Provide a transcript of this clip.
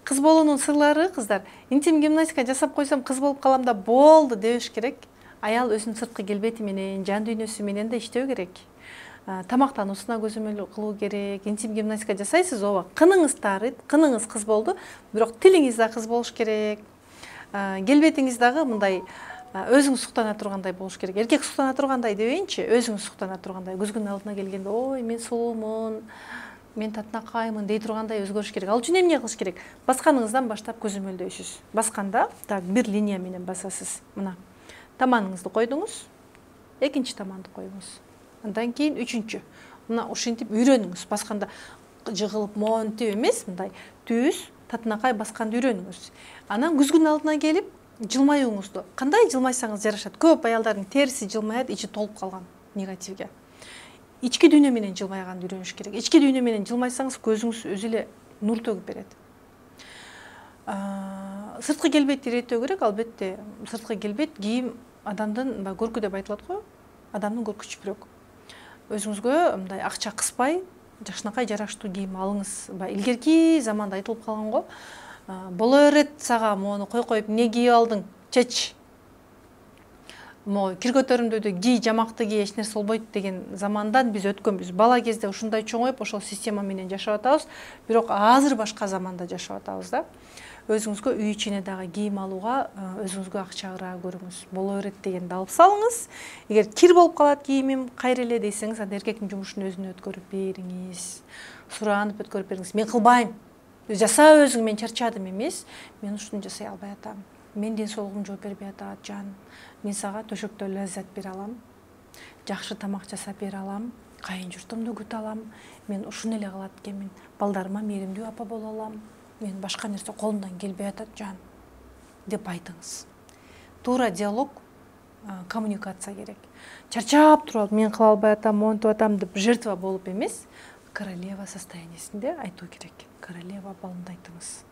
Кыз болуунун сырлары, кыздар, интим гимнастика жасап койсом кыз болуп калам да болду дебеш керек. Аял өзүнүн сырткы келбети менен, жан дүйнөсү менен да иштөө керек. Тамактануусуна көзөмөл кылуу керек. Интим гимнастика жасайсыз, ооба, кыныңыз таарыйт, кыныңыз кыз болду, бирок тилиңиз да кыз болуш керек. Келбетиңиз дагы мындай өзүңүз суктана тургандай болуш керек. Эркек суктана тургандай дебейинчи, өзүңүз суктана тургандай. Күзгүнүн алдына келгенде, ой, мен сулуумун, мен татынакаймын дей тургандай өзгөрүш керек. Ал үчүн эмне кылыш керек? Басканыңыздан баштап көзөмөлдөйсүз. Басканда так бир линия менен басасыз. Мына таманыңызды койдуңуз, экинчи таманды коюңуз. Андан кийин үчүнчү. Мына ушинтип үйрөнүңүз. Басканда жыгылып, монтип эмес, мындай түз, татынакай басканды үйрөнүңүз. Анан күзгүнүн алдына келип, жылмаюңузду. Кандай жылмайсаңыз жарашат. Көп аялдардын териси жылмаят, ичи толуп калган негативге. Ички дүйнө менен жылмайганды үйрөнүш керек. Ички дүйнө менен жылмайсаңыз көзүңүз өзү эле нур төгүп берет. Сырткы келбетти иреттөө керек, албетте. Сырткы келбет кийим адамдын көркү деп айтылат го, адамдын көркү чүпүрөк. Өзүңүзгө мындай акча кыспай, жакшынакай жараштуу кийим алыңыз. Илгерки заманда айтылып калган го. Боло берет сага мону коюп, эмне кийип алдың? Чеч. Кир көтөрүмдүүдө ки, жамакты ки, эч нерсе болбойт деген замандан биз өткөнбүз. Бала кезде ушундай чоңоюп, ошол система менен жашап атабыз. Бирок азыр башка заманда жашап атабыз да. Өзүңүзгө үй ичине дагы кийим алууга өзүңүзгө акча ыраа көрүңүз. Боло берет дегенди алып салыңыз. Эгер кир болуп калат кийимим, кайра эле десеңиз, анда эркектин жумушун өзүнө өткөрүп бериңиз. Сураанып өткөрүп бериңиз. Мен кылбайм. Жаса өзүң, мен чарчадым эмес. Мен ушуну жасай албай атам. Мен ден соолугум жооп бербей атат, жан. Мен сага төшөктө лаззат бере алам. Жакшы тамак жасап бере алам. Кайын журтумду күтө алам. Мен ушуну эле кылат экенмин. Балдарыма мээримдүү апа боло алам. Мен башка нерсе колумдан келбей атат, жан, деп айтыңыз. Туура диалог, коммуникация керек. Чарчап туруп, мен кыла албай атам, монтип атам деп жертва болуп эмес, королева состояниесинде айтуу керек. Королева балымды айтыңыз.